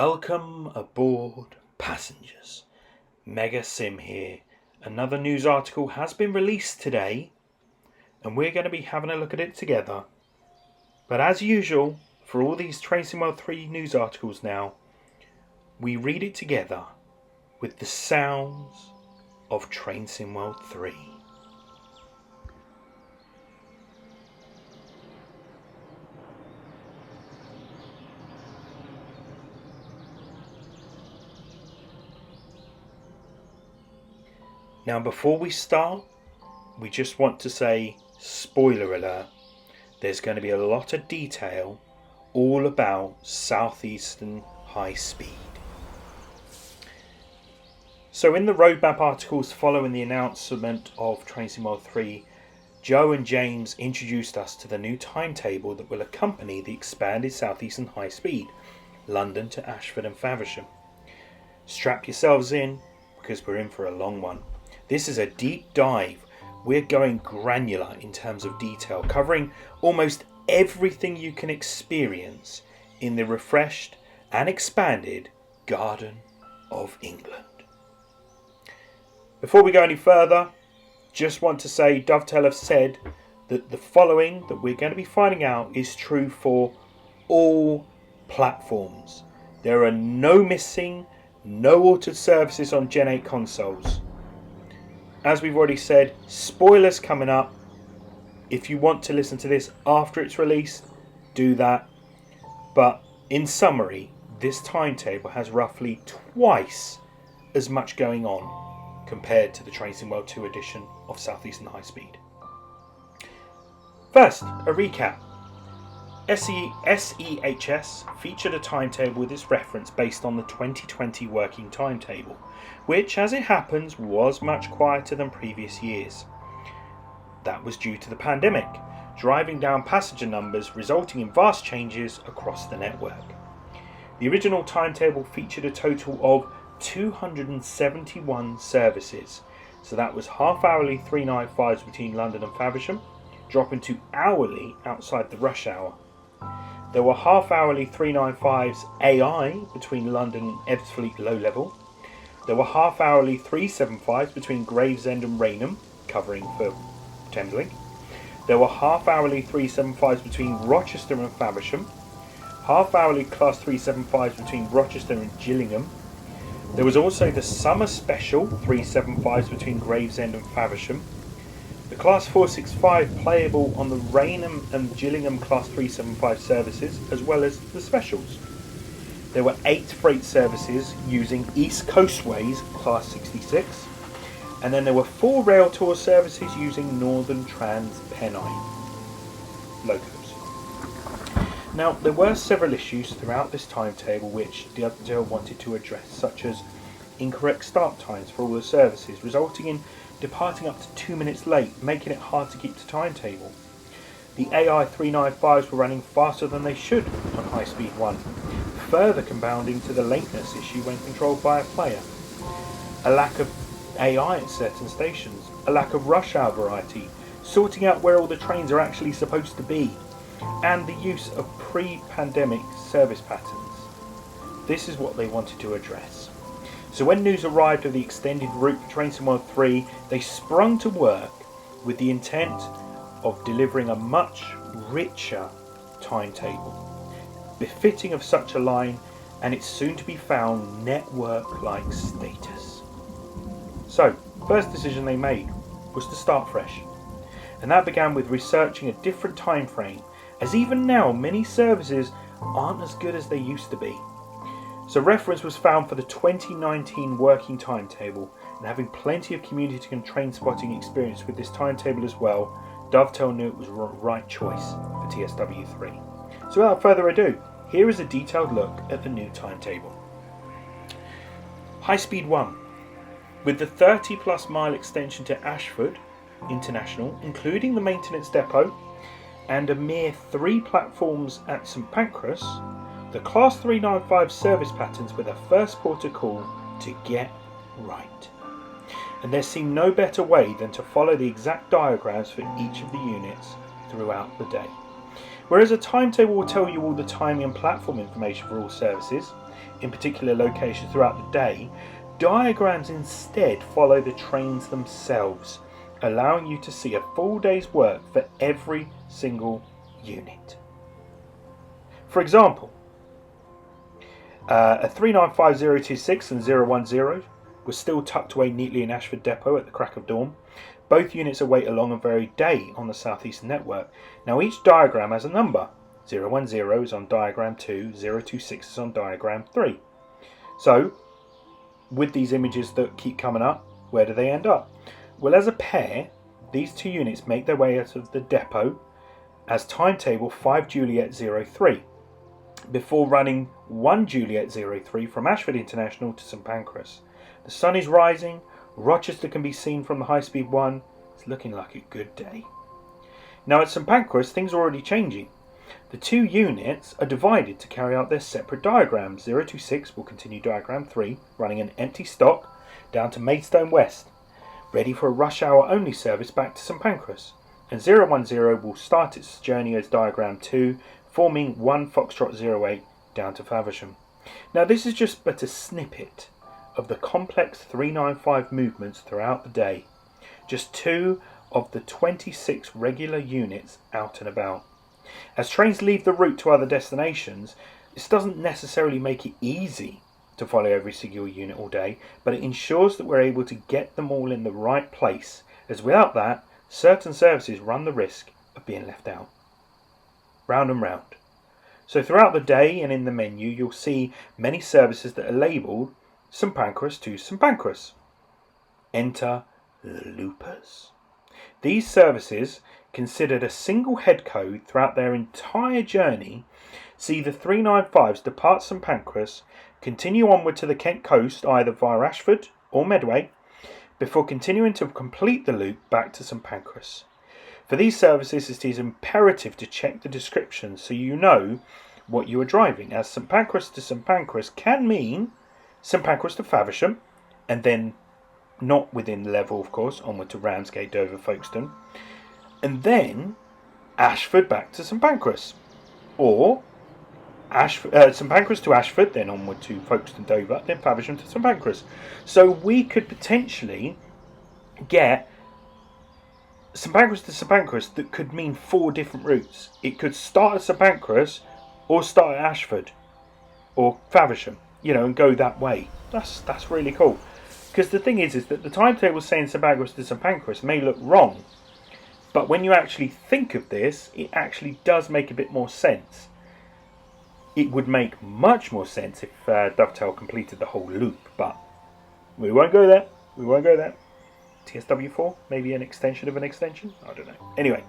Welcome aboard, passengers. Mega Sim here. Another news article has been released today, and we're going to be having a look at it together. But as usual, for all these Train Sim World 3 news articles now, we read it together with the sounds of Train Sim World 3. Now before we start, we just want to say, spoiler alert, there's going to be a lot of detail all about Southeastern Highspeed. So in the roadmap articles following the announcement of Train Sim World 3, Joe and James introduced us to the new timetable that will accompany the expanded Southeastern Highspeed, London to Ashford and Faversham. Strap yourselves in, because we're in for a long one. This is a deep dive. We're going granular in terms of detail, covering almost everything you can experience in the refreshed and expanded Garden of England. Before we go any further, just want to say Dovetail have said that the following that we're going to be finding out is true for all platforms. There are no missing, no altered services on Gen 8 consoles. As we've already said, spoilers coming up. If you want to listen to this after it's released, do that. But in summary, this timetable has roughly twice as much going on compared to the Train Sim World 2 edition of Southeastern Highspeed. First, a recap. SEHS featured a timetable with its reference based on the 2020 working timetable, which, as it happens, was much quieter than previous years. That was due to the pandemic, driving down passenger numbers, resulting in vast changes across the network. The original timetable featured a total of 271 services, so that was half-hourly 395s between London and Faversham, dropping to hourly outside the rush hour. There were half-hourly 395s AI between London and Ebbsfleet low level. There were half-hourly 375s between Gravesend and Rainham, covering for Thameslink. There were half-hourly 375s between Rochester and Faversham. Half-hourly Class 375s between Rochester and Gillingham. There was also the Summer Special 375s between Gravesend and Faversham. The Class 465 playable on the Rainham and Gillingham Class 375 services, as well as the specials. There were 8 freight services using East Coastways Class 66, and then there were 4 rail tour services using Northern Trans Pennine locos. Now, there were several issues throughout this timetable which Dovetail wanted to address, such as incorrect start times for all the services, resulting in departing up to 2 minutes late, making it hard to keep to timetable. The AI 395s were running faster than they should on Highspeed 1, further compounding to the lateness issue when controlled by a player. A lack of AI at certain stations, a lack of rush hour variety, sorting out where all the trains are actually supposed to be, and the use of pre-pandemic service patterns. This is what they wanted to address. So when news arrived of the extended route for Train Sim World 3, they sprung to work with the intent of delivering a much richer timetable, befitting of such a line and its soon-to-be-found network-like status. So, first decision they made was to start fresh, and that began with researching a different time frame, as even now many services aren't as good as they used to be. So reference was found for the 2019 working timetable, and having plenty of community and train spotting experience with this timetable as well, Dovetail knew it was the right choice for TSW3. So without further ado, here is a detailed look at the new timetable. Highspeed 1. With the 30 plus mile extension to Ashford International, including the maintenance depot, and a mere 3 platforms at St Pancras, the Class 395 service patterns were the first port of call to get right. And there seemed no better way than to follow the exact diagrams for each of the units throughout the day. Whereas a timetable will tell you all the timing and platform information for all services, in particular locations throughout the day, diagrams instead follow the trains themselves, allowing you to see a full day's work for every single unit. For example, a 395026 and 010 was still tucked away neatly in Ashford Depot at the crack of dawn. Both units await a long and varied day on the Southeastern network. Now each diagram has a number. 010 is on diagram 2, 026 is on diagram 3. So, with these images that keep coming up, where do they end up? Well, as a pair, these two units make their way out of the depot as timetable 5 Juliet 03, before running 1 Juliet 03 from Ashford International to St Pancras. The sun is rising, Rochester can be seen from the Highspeed 1. It's looking like a good day. Now at St Pancras, things are already changing. The two units are divided to carry out their separate diagrams. 026 will continue diagram 3, running an empty stock down to Maidstone West, ready for a rush hour only service back to St Pancras. And 010 will start its journey as diagram 2, forming 1 Foxtrot 08 down to Faversham. Now this is just but a snippet of the complex 395 movements throughout the day. Just 2 of the 26 regular units out and about. As trains leave the route to other destinations, this doesn't necessarily make it easy to follow every single unit all day, but it ensures that we're able to get them all in the right place, as without that, certain services run the risk of being left out. Round and round. So throughout the day and in the menu, you'll see many services that are labelled St Pancras to St Pancras. Enter the loopers. These services, considered a single head code throughout their entire journey, see the 395s depart St Pancras, continue onward to the Kent coast either via Ashford or Medway, before continuing to complete the loop back to St Pancras. For these services, it is imperative to check the descriptions so you know what you are driving, as St Pancras to St Pancras can mean St Pancras to Faversham, and then, not within the level of course, onward to Ramsgate, Dover, Folkestone, and then Ashford back to St Pancras, or St Pancras to Ashford, then onward to Folkestone, Dover, then Faversham to St Pancras. So we could potentially get St Pancras to St Pancras that could mean 4 different routes. It could start at St Pancras or start at Ashford or Faversham, and go that way. That's really cool. Because the thing is that the timetable saying St Pancras to St Pancras may look wrong, but when you actually think of this, it actually does make a bit more sense. It would make much more sense if Dovetail completed the whole loop, but we won't go there. TSW4, maybe an extension of an extension? I don't know. Anyway,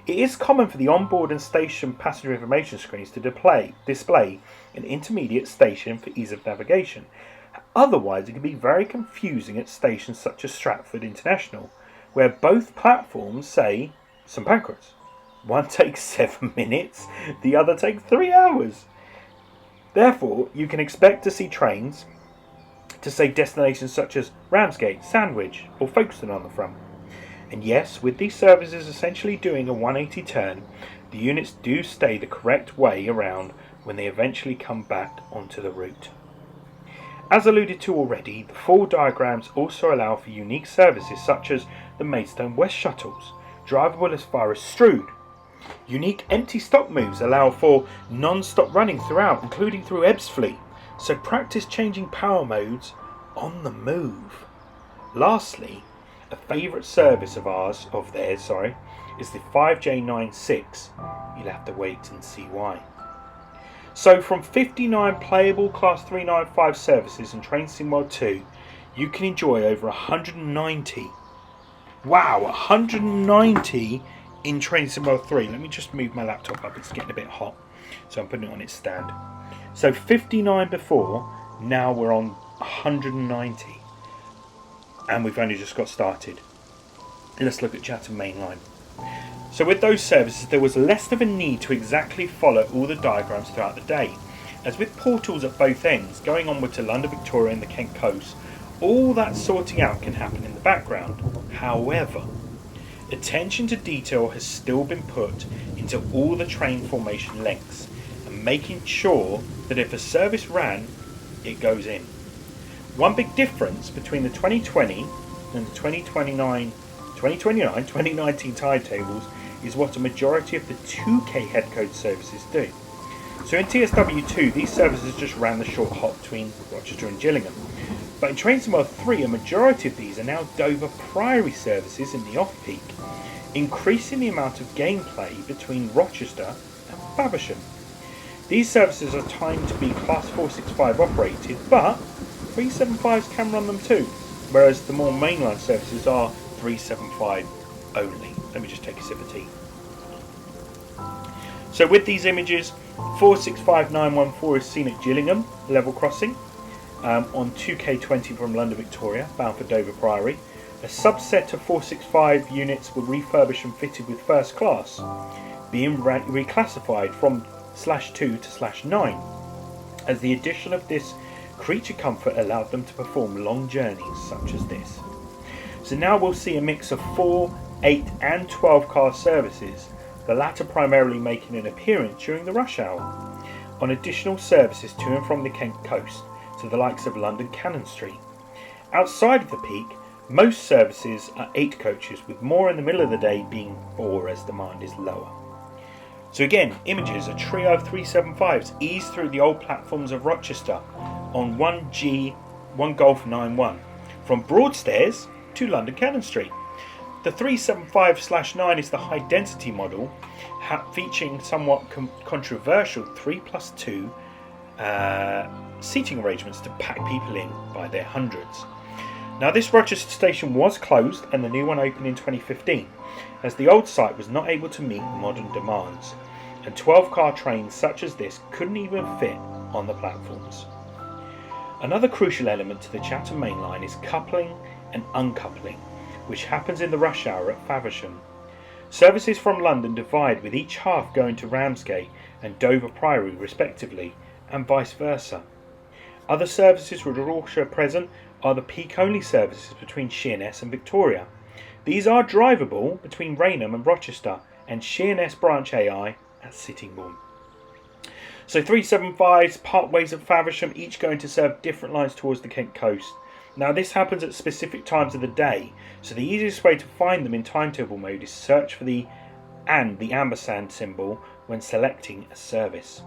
it is common for the onboard and station passenger information screens to display an intermediate station for ease of navigation. Otherwise, it can be very confusing at stations such as Stratford International, where both platforms say St Pancras. One takes 7 minutes, the other takes 3 hours. Therefore, you can expect to see trains to say destinations such as Ramsgate, Sandwich or Folkestone on the front. And yes, with these services essentially doing a 180 turn, the units do stay the correct way around when they eventually come back onto the route. As alluded to already, the full diagrams also allow for unique services such as the Maidstone West shuttles, drivable as far as Strood. Unique empty stock moves allow for non-stop running throughout, including through Ebbsfleet, so practice changing power modes on the move. Lastly, a favourite service of theirs, is the 5J96. You'll have to wait and see why. So from 59 playable Class 395 services in Train Sim World 2, you can enjoy over 190. Wow, 190 in Train Sim World 3. Let me just move my laptop up, it's getting a bit hot, so I'm putting it on its stand. So 59 before, now we're on 190. And we've only just got started. Let's look at Chatham Main Line. So with those services, there was less of a need to exactly follow all the diagrams throughout the day. As with portals at both ends, going onward to London Victoria and the Kent coast, all that sorting out can happen in the background. However, attention to detail has still been put into all the train formation lengths and making sure that if a service ran, it goes in. One big difference between the 2020 and the 2019 timetables is what a majority of the 2K headcode services do. So in TSW2, these services just ran the short hop between Rochester and Gillingham. But in Train Sim World 3, a majority of these are now Dover Priory services in the off-peak, increasing the amount of gameplay between Rochester and Faversham. These services are timed to be Class 465 operated, but 375s can run them too, whereas the more mainline services are 375 only. Let me just take a sip of tea. So with these images, 465914 is seen at Gillingham level crossing on 2K20 from London Victoria, bound for Dover Priory. A subset of 465 units were refurbished and fitted with first class, being reclassified from /2 to /9, as the addition of this creature comfort allowed them to perform long journeys such as this. So now we'll see a mix of 4, 8 and 12 car services, the latter primarily making an appearance during the rush hour, on additional services to and from the Kent coast to the likes of London Cannon Street. Outside of the peak, most services are 8 coaches, with more in the middle of the day being 4 as demand is lower. So again, images, a trio of 375s ease through the old platforms of Rochester on 1G 1 Golf 9-1 from Broadstairs to London Cannon Street. The 375/9 is the high density model, featuring somewhat controversial 3+2 seating arrangements to pack people in by their hundreds. Now this Rochester station was closed and the new one opened in 2015, as the old site was not able to meet modern demands, and 12-car trains such as this couldn't even fit on the platforms. Another crucial element to the Chatham Main Line is coupling and uncoupling, which happens in the rush hour at Faversham. Services from London divide, with each half going to Ramsgate and Dover Priory respectively, and vice versa. Other services which are also present are the peak-only services between Sheerness and Victoria. These are drivable between Rainham and Rochester, and Sheerness Branch AI at Sittingbourne. So 375s part ways at Faversham, each going to serve different lines towards the Kent coast. Now this happens at specific times of the day, so the easiest way to find them in timetable mode is search for the ampersand symbol when selecting a service.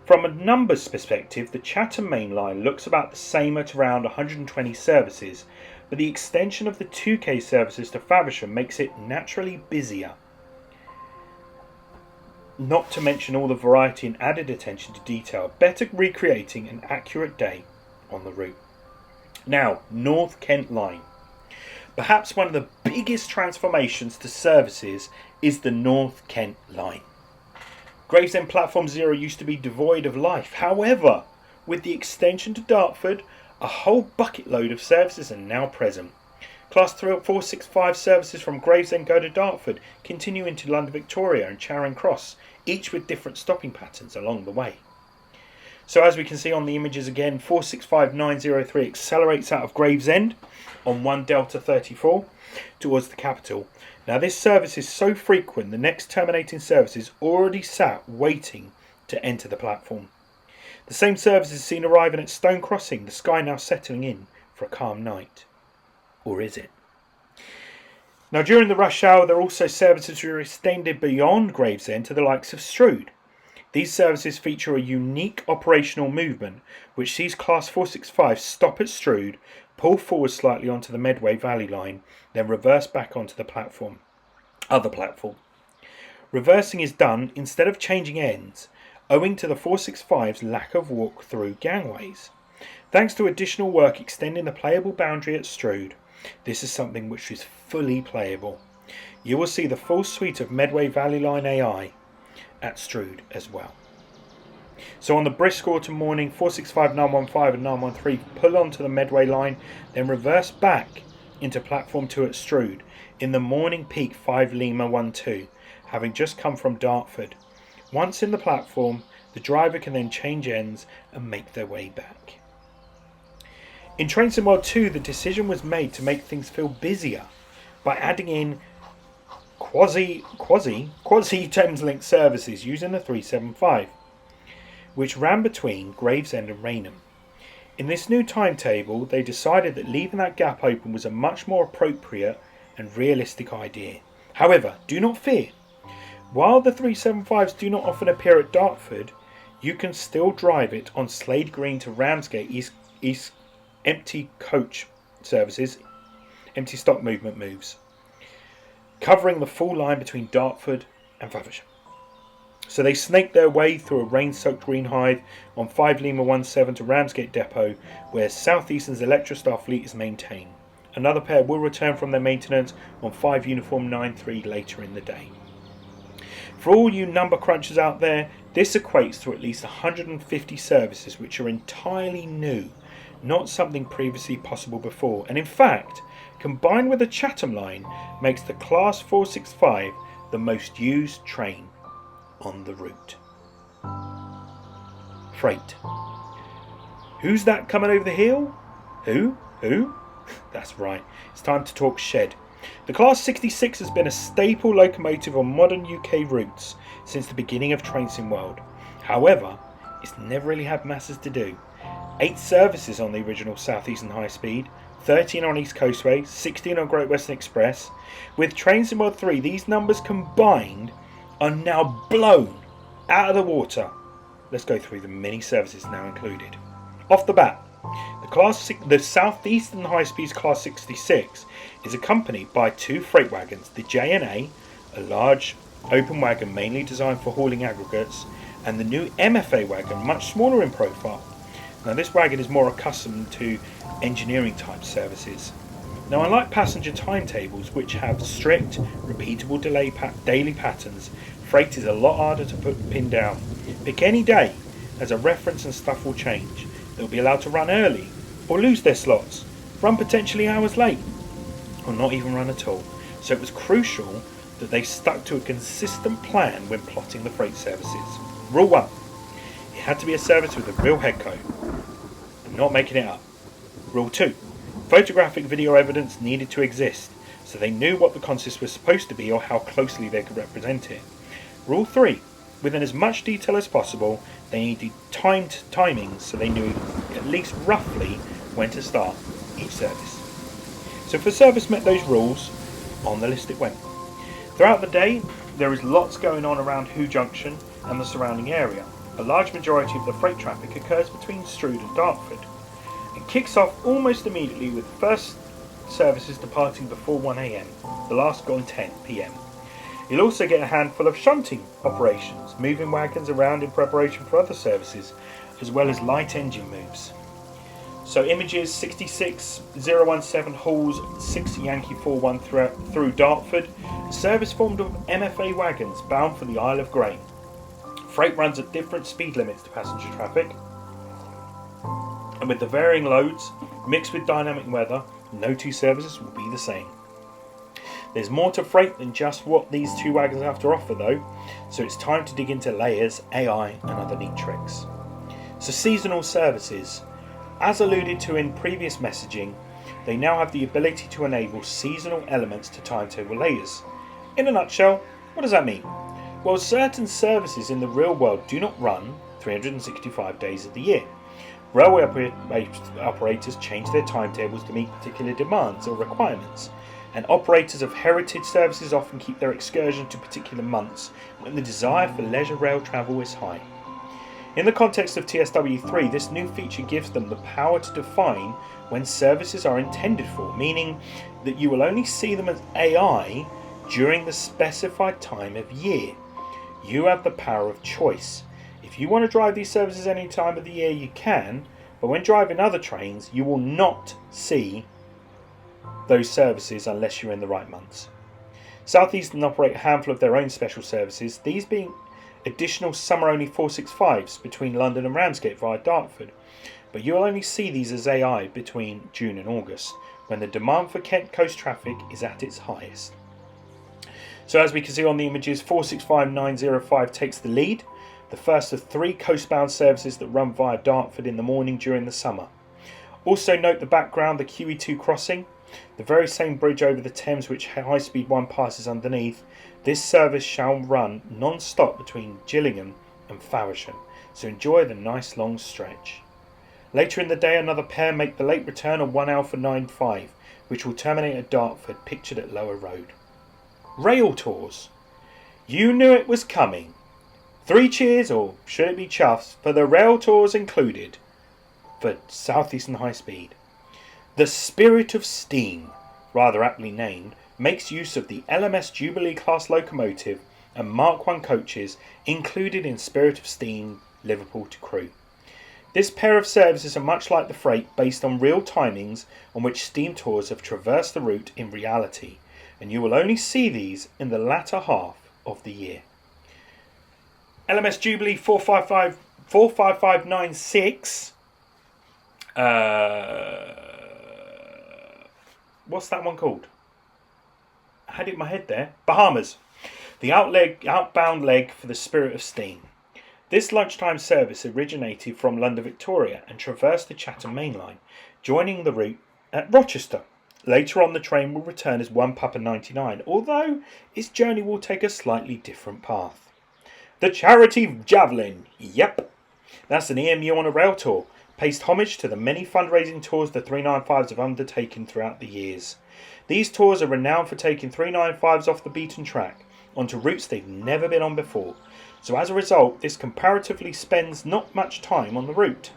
From a numbers perspective, the Chatham Main Line looks about the same at around 120 services, but the extension of the 2K services to Faversham makes it naturally busier. Not to mention all the variety and added attention to detail, better recreating an accurate day on the route. Now, North Kent Line. Perhaps one of the biggest transformations to services is the North Kent Line. Gravesend Platform 0 used to be devoid of life. However, with the extension to Dartford, a whole bucket load of services are now present. Class 465 services from Gravesend go to Dartford, continuing to London Victoria and Charing Cross, each with different stopping patterns along the way. So as we can see on the images again, 465903 accelerates out of Gravesend on 1 Delta 34 towards the capital. Now this service is so frequent, the next terminating service is already sat waiting to enter the platform. The same service is seen arriving at Stone Crossing, the sky now settling in for a calm night. Or is it? Now during the rush hour there are also services that are extended beyond Gravesend to the likes of Strood. These services feature a unique operational movement which sees Class 465 stop at Strood, pull forward slightly onto the Medway Valley line, then reverse back onto the other platform. Reversing is done instead of changing ends, owing to the 465's lack of walk-through gangways. Thanks to additional work extending the playable boundary at Strood, this is something which is fully playable. You will see the full suite of Medway Valley Line AI at Strood as well. So on the brisk autumn morning, 465, 915 and 913 pull onto the Medway line, then reverse back into platform 2 at Strood in the morning peak 5 Lima 12, having just come from Dartford. Once in the platform, the driver can then change ends and make their way back. In Train Sim World 2, the decision was made to make things feel busier by adding in quasi-Thameslink services using the 375, which ran between Gravesend and Rainham. In this new timetable, they decided that leaving that gap open was a much more appropriate and realistic idea. However, do not fear. While the 375s do not often appear at Dartford, you can still drive it on Slade Green to Ramsgate East empty coach services, empty stock movement moves, covering the full line between Dartford and Faversham. So they snake their way through a rain-soaked Greenhithe on 5 Lima 17 to Ramsgate Depot, where Southeastern's Electrostar fleet is maintained. Another pair will return from their maintenance on 5 Uniform 93 later in the day. For all you number crunchers out there, this equates to at least 150 services which are entirely new, not something previously possible before, and in fact, combined with the Chatham line, makes the Class 465 the most used train on the route. Freight. Who's that coming over the hill? Who? That's right, it's time to talk shed. The Class 66 has been a staple locomotive on modern UK routes since the beginning of Trainsim World. However, it's never really had masses to do. 8 services on the original Southeastern Highspeed, 13 on East Coastway, 16 on Great Western Express. With Trainsim World 3, these numbers combined are now blown out of the water. Let's go through the many services now included. Off the bat, the Southeastern Highspeed's Class 66 is accompanied by 2 freight wagons, the J&A, a large open wagon mainly designed for hauling aggregates, and the new MFA wagon, much smaller in profile. Now this wagon is more accustomed to engineering type services. Now, unlike passenger timetables, which have strict, repeatable daily patterns, freight is a lot harder to pin down. Pick any day as a reference and stuff will change. They'll be allowed to run early, or lose their slots, run potentially hours late, or not even run at all. So it was crucial that they stuck to a consistent plan when plotting the freight services. Rule 1. It had to be a service with a real head code. I'm not making it up. Rule 2. Photographic video evidence needed to exist, so they knew what the consist was supposed to be or how closely they could represent it. Rule 3. Within as much detail as possible, they needed timed timings so they knew at least roughly when to start each service. So if a service met those rules, on the list it went. Throughout the day, there is lots going on around Hoo Junction and the surrounding area. A large majority of the freight traffic occurs between Strood and Dartford. It kicks off almost immediately with the first services departing before 1 AM, the last gone 10 PM. You'll also get a handful of shunting operations, moving wagons around in preparation for other services, as well as light engine moves. So images 66017 hauls 6 Yankee 41 through Dartford, a service formed of MFA wagons bound for the Isle of Grain. Freight runs at different speed limits to passenger traffic, and with the varying loads, mixed with dynamic weather, no 2 services will be the same. There's more to freight than just what these 2 wagons have to offer though, so it's time to dig into layers, AI and other neat tricks. So seasonal services. As alluded to in previous messaging, they now have the ability to enable seasonal elements to timetable layers. In a nutshell, what does that mean? Well, certain services in the real world do not run 365 days of the year. Railway operators change their timetables to meet particular demands or requirements, and operators of heritage services often keep their excursion to particular months when the desire for leisure rail travel is high. In the context of TSW3, this new feature gives them the power to define when services are intended for, meaning that you will only see them as AI during the specified time of year. You have the power of choice. If you want to drive these services any time of the year, you can, but when driving other trains, you will not see those services unless you're in the right months. Southeastern operate a handful of their own special services, these being additional summer-only 465s between London and Ramsgate via Dartford, but you'll only see these as AI between June and August, when the demand for Kent coast traffic is at its highest. So as we can see on the images, 465905 takes the lead, the first of 3 coastbound services that run via Dartford in the morning during the summer. Also note the background, the QE2 crossing. the very same bridge over the Thames which High Speed 1 passes underneath, this service shall run non-stop between Gillingham and Faversham, so enjoy the nice long stretch. Later in the day, another pair make the late return on 1 Alpha 95, which will terminate at Dartford, pictured at Lower Road. Rail tours. You knew it was coming. 3 cheers, or should it be chuffs, for the rail tours included for Southeastern Highspeed. The Spirit of Steam, rather aptly named, makes use of the LMS Jubilee class locomotive and Mark I coaches included in Spirit of Steam Liverpool to Crewe. This pair of services are much like the freight, based on real timings on which steam tours have traversed the route in reality, and you will only see these in the latter half of the year. LMS Jubilee 45596. What's that one called? I had it in my head there. Bahamas. The outbound leg for the Spirit of Steam. This lunchtime service originated from London Victoria and traversed the Chatham Main Line, joining the route at Rochester. Later on, the train will return as 1 Papa 99, although its journey will take a slightly different path. The Charity Javelin. Yep, that's an EMU on a rail tour. Pays homage to the many fundraising tours the 395s have undertaken throughout the years. These tours are renowned for taking 395s off the beaten track onto routes they've never been on before. So as a result, this comparatively spends not much time on the route.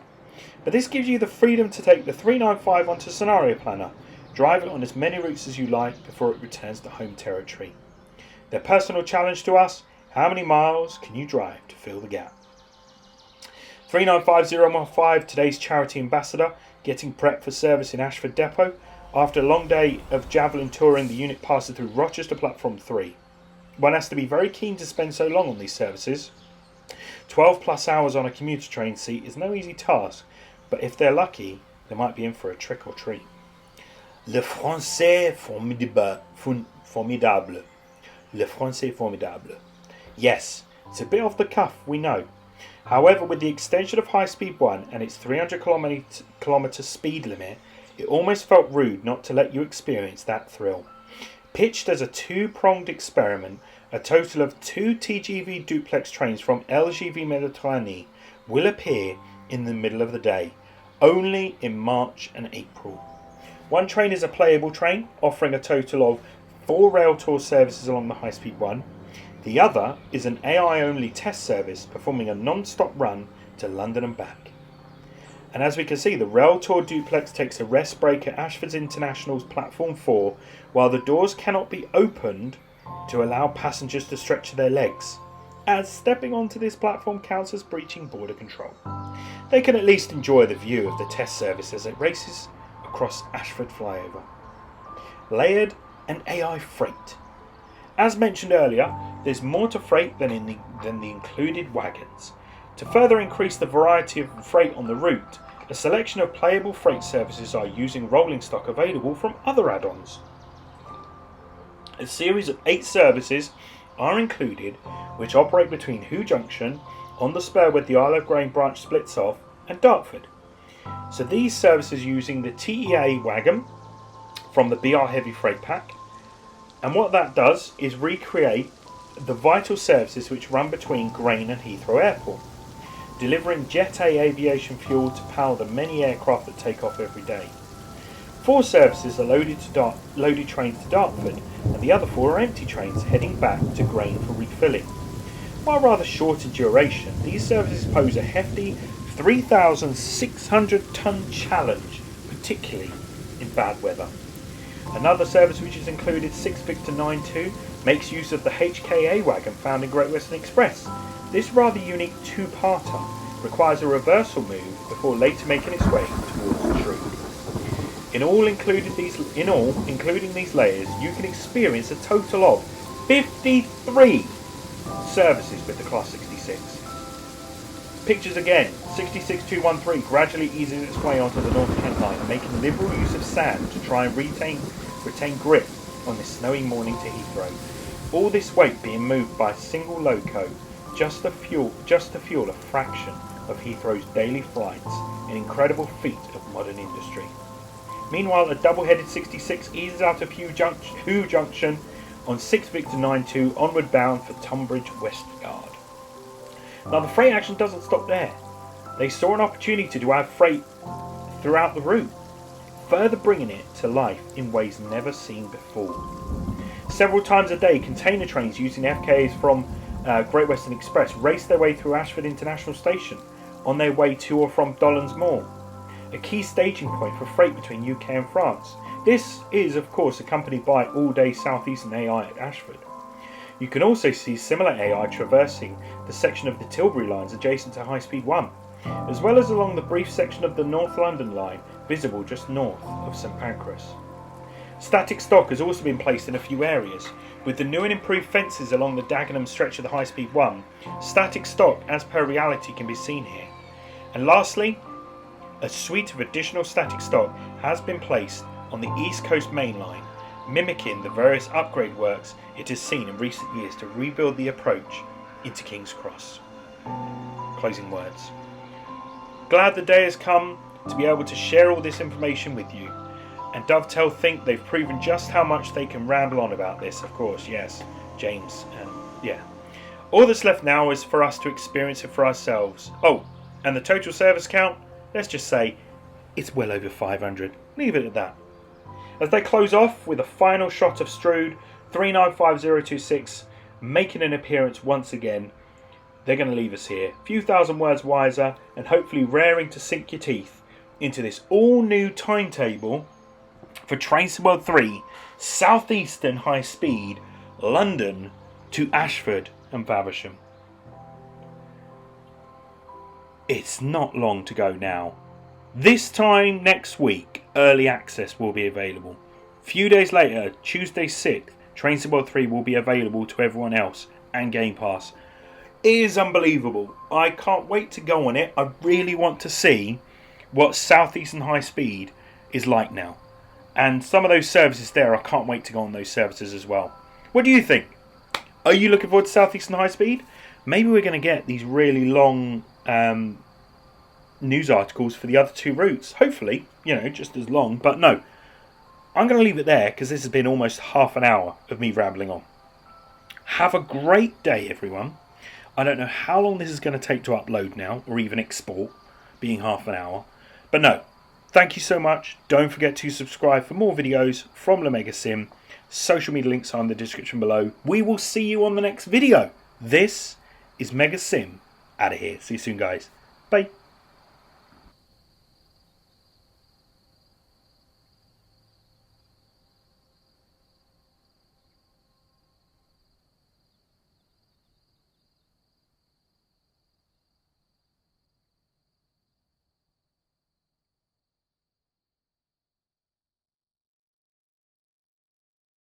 But this gives you the freedom to take the 395 onto Scenario Planner, drive it on as many routes as you like before it returns to home territory. Their personal challenge to us: how many miles can you drive to fill the gap? 395015, today's charity ambassador, getting prepped for service in Ashford Depot. After a long day of Javelin touring, the unit passes through Rochester Platform 3. One has to be very keen to spend so long on these services. 12 plus hours on a commuter train seat is no easy task, but if they're lucky, they might be in for a trick or treat. Le Français formidable. Le Français formidable. Yes, it's a bit off the cuff, we know. However, with the extension of High Speed 1 and its 300 kilometre speed limit, it almost felt rude not to let you experience that thrill. Pitched as a two-pronged experiment, a total of 2 TGV duplex trains from LGV Méditerranée will appear in the middle of the day, only in March and April. One train is a playable train, offering a total of 4 rail tour services along the High Speed 1. The other is an AI-only test service, performing a non-stop run to London and back. And as we can see, the Rail Tour Duplex takes a rest break at Ashford International's Platform 4, while the doors cannot be opened to allow passengers to stretch their legs, as stepping onto this platform counts as breaching border control. They can at least enjoy the view of the test service as it races across Ashford flyover. Layered and AI freight. As mentioned earlier, there's more to freight than the included wagons. To further increase the variety of freight on the route, a selection of playable freight services are using rolling stock available from other add-ons. A series of 8 services are included, which operate between Hoo Junction, on the spur where the Isle of Grain branch splits off, and Dartford. So these services using the TEA wagon from the BR Heavy Freight Pack, and what that does is recreate the vital services which run between Grain and Heathrow Airport, delivering Jet A aviation fuel to power the many aircraft that take off every day. 4 services are loaded trains to Dartford, and the other 4 are empty trains heading back to Grain for refilling. While rather short in duration, these services pose a hefty 3,600 tonne challenge, particularly in bad weather. Another service which is included, 6 Victor 92, makes use of the HKA wagon found in Great Western Express. This rather unique 2-parter requires a reversal move before later making its way towards the tree. In all, including these layers, you can experience a total of 53 services with the Class 66. Pictures again. 66213 gradually eases its way onto the North Kent line, making liberal use of sand to try and retain grip on this snowy morning to Heathrow. All this weight being moved by a single loco, just to fuel a fraction of Heathrow's daily flights, an incredible feat of modern industry. Meanwhile, a double-headed 66 eases out of Hoo Junction on 6 Victor 92, onward bound for Tunbridge West Yard. Now the freight action doesn't stop there. They saw an opportunity to add freight throughout the route, further bringing it to life in ways never seen before. Several times a day, container trains using FKAs from Great Western Express race their way through Ashford International Station on their way to or from Dollond's Moor, a key staging point for freight between UK and France. This is, of course, accompanied by all-day Southeastern AI at Ashford. You can also see similar AI traversing the section of the Tilbury lines adjacent to High Speed 1, as well as along the brief section of the North London line visible just north of St Pancras. Static stock has also been placed in a few areas. With the new and improved fences along the Dagenham stretch of the High Speed 1, static stock as per reality can be seen here. And lastly, a suite of additional static stock has been placed on the East Coast Main Line, mimicking the various upgrade works it has seen in recent years to rebuild the approach into King's Cross. Closing words. Glad the day has come to be able to share all this information with you, and Dovetail think they've proven just how much they can ramble on about this, of course, yes, James, yeah. All that's left now is for us to experience it for ourselves. Oh, and the total service count, let's just say, it's well over 500. Leave it at that. As they close off with a final shot of Strood 395026 making an appearance once again, they're going to leave us here, a few thousand words wiser, and hopefully raring to sink your teeth into this all-new timetable for Trainspotting 3 Southeastern Highspeed, London to Ashford and Faversham. It's not long to go now. This time next week, early access will be available. A few days later, Tuesday 6th, Trainspotting 3 will be available to everyone else and Game Pass. It is unbelievable. I can't wait to go on it. I really want to see what Southeastern Highspeed is like now. And some of those services there, I can't wait to go on those services as well. What do you think? Are you looking forward to Southeastern Highspeed? Maybe we're going to get these really long news articles for the other two routes. Hopefully, just as long. But no, I'm going to leave it there because this has been almost half an hour of me rambling on. Have a great day, everyone. I don't know how long this is going to take to upload now, or even export, being half an hour. But no, thank you so much. Don't forget to subscribe for more videos from LaMegaSim. Social media links are in the description below. We will see you on the next video. This is MegaSim out of here. See you soon, guys. Bye.